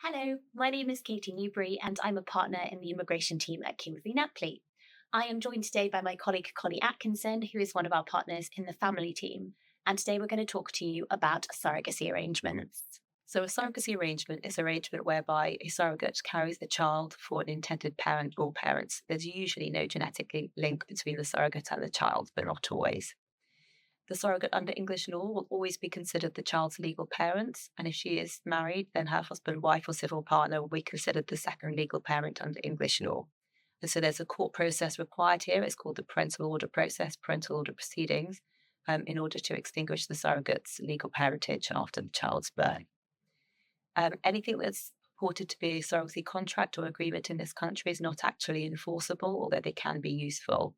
Hello, my name is Katie Newbury and I'm a partner in the immigration team at Kingsley Napley. I am joined today by my colleague Connie Atkinson, who is one of our partners in the family team. And today we're going to talk to you about surrogacy arrangements. So a surrogacy arrangement is an arrangement whereby a surrogate carries the child for an intended parent or parents. There's usually no genetic link between the surrogate and the child, but not always. The surrogate under English law will always be considered the child's legal parent, and if she is married, then her husband, wife, or civil partner will be considered the second legal parent under English law. And so there's a court process required here. It's called the parental order process, parental order proceedings, in order to extinguish the surrogate's legal parentage after the child's birth. Anything that's purported to be a surrogacy contract or agreement in this country is not actually enforceable, although they can be useful.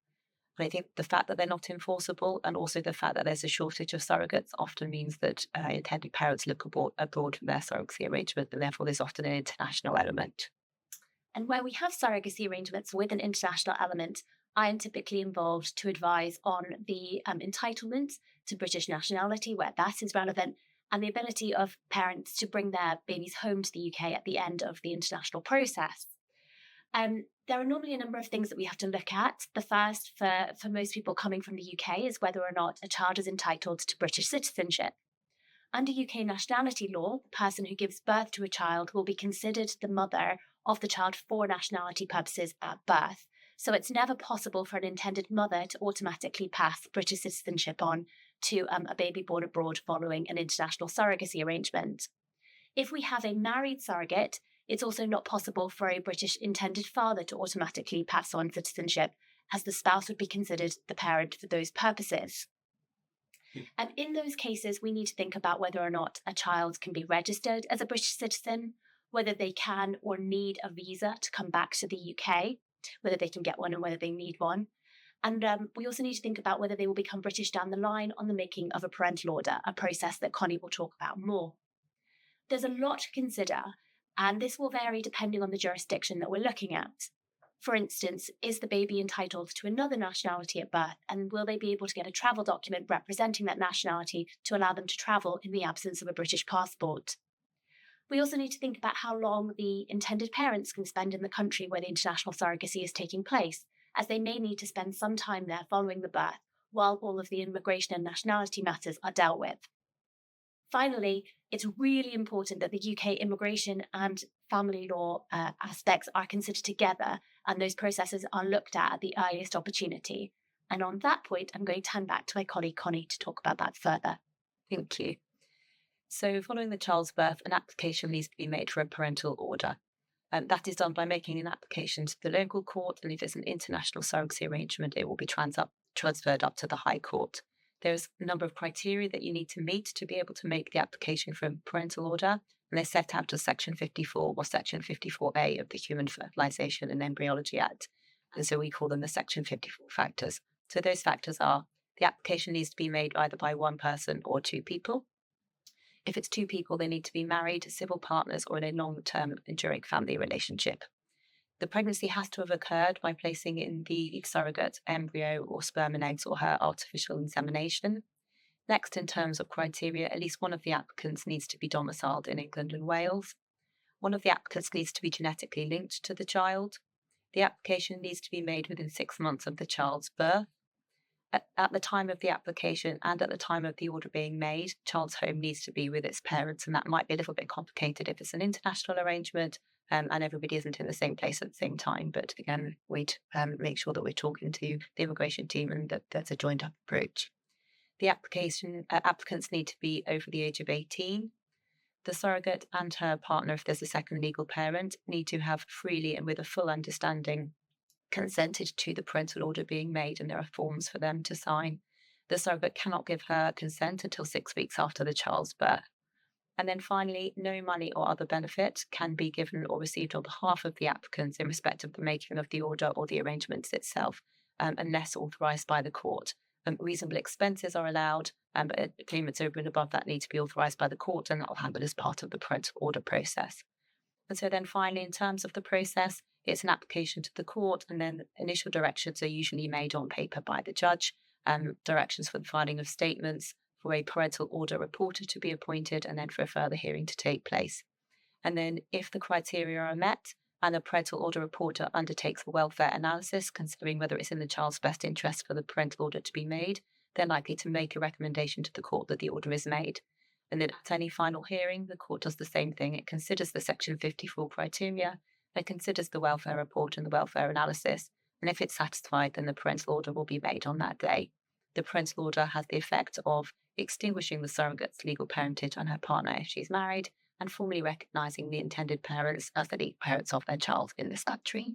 And I think the fact that they're not enforceable and also the fact that there's a shortage of surrogates often means that intended parents look abroad for their surrogacy arrangement, and therefore there's often an international element. And where we have surrogacy arrangements with an international element, I am typically involved to advise on the entitlement to British nationality, where that is relevant, and the ability of parents to bring their babies home to the UK at the end of the international process. There are normally a number of things that we have to look at. The first, for most people coming from the UK, is whether or not a child is entitled to British citizenship. Under UK nationality law, the person who gives birth to a child will be considered the mother of the child for nationality purposes at birth. So it's never possible for an intended mother to automatically pass British citizenship on to a baby born abroad following an international surrogacy arrangement. If we have a married surrogate, it's also not possible for a British intended father to automatically pass on citizenship, as the spouse would be considered the parent for those purposes. And in those cases, we need to think about whether or not a child can be registered as a British citizen, whether they can or need a visa to come back to the UK, whether they can get one and whether they need one. And we also need to think about whether they will become British down the line on the making of a parental order, a process that Connie will talk about more. There's a lot to consider, and this will vary depending on the jurisdiction that we're looking at. For instance, is the baby entitled to another nationality at birth, and will they be able to get a travel document representing that nationality to allow them to travel in the absence of a British passport? We also need to think about how long the intended parents can spend in the country where the international surrogacy is taking place, as they may need to spend some time there following the birth, while all of the immigration and nationality matters are dealt with. Finally, it's really important that the UK immigration and family law aspects are considered together and those processes are looked at the earliest opportunity. And on that point, I'm going to hand back to my colleague Connie to talk about that further. Thank you. So following the child's birth, an application needs to be made for a parental order. That is done by making an application to the local court, and if it's an international surrogacy arrangement, it will be transferred up to the High Court. There's a number of criteria that you need to meet to be able to make the application for a parental order, and they're set out as Section 54 or Section 54A of the Human Fertilisation and Embryology Act. And so we call them the Section 54 factors. So those factors are the application needs to be made either by one person or two people. If it's two people, they need to be married, civil partners, or in a long-term enduring family relationship. The pregnancy has to have occurred by placing in the surrogate embryo or sperm and eggs or her artificial insemination. Next, in terms of criteria, at least one of the applicants needs to be domiciled in England and Wales. One of the applicants needs to be genetically linked to the child. The application needs to be made within 6 months of the child's birth. At the time of the application and at the time of the order being made, child's home needs to be with its parents, and that might be a little bit complicated if it's an international arrangement and everybody isn't in the same place at the same time. But again, we'd make sure that we're talking to the immigration team and that there's a joined up approach. The applicants need to be over the age of 18. The surrogate and her partner, if there's a second legal parent, need to have freely and with a full understanding consented to the parental order being made, and there are forms for them to sign. The surrogate cannot give her consent until 6 weeks after the child's birth. And then finally, no money or other benefit can be given or received on behalf of the applicants in respect of the making of the order or the arrangements itself, unless authorised by the court. Reasonable expenses are allowed, but payments over and above that need to be authorised by the court, and that will happen as part of the parental order process. And so then finally, in terms of the process, it's an application to the court, and then initial directions are usually made on paper by the judge, directions for the filing of statements, for a parental order reporter to be appointed, and then for a further hearing to take place. And then if the criteria are met and a parental order reporter undertakes a welfare analysis, considering whether it's in the child's best interest for the parental order to be made, they're likely to make a recommendation to the court that the order is made. And then at any final hearing, the court does the same thing. It considers the Section 54 criteria, it considers the welfare report and the welfare analysis, and if it's satisfied, then the parental order will be made on that day. The parental order has the effect of extinguishing the surrogate's legal parentage on her partner if she's married, and formally recognising the intended parents as the legal parents of their child in this country.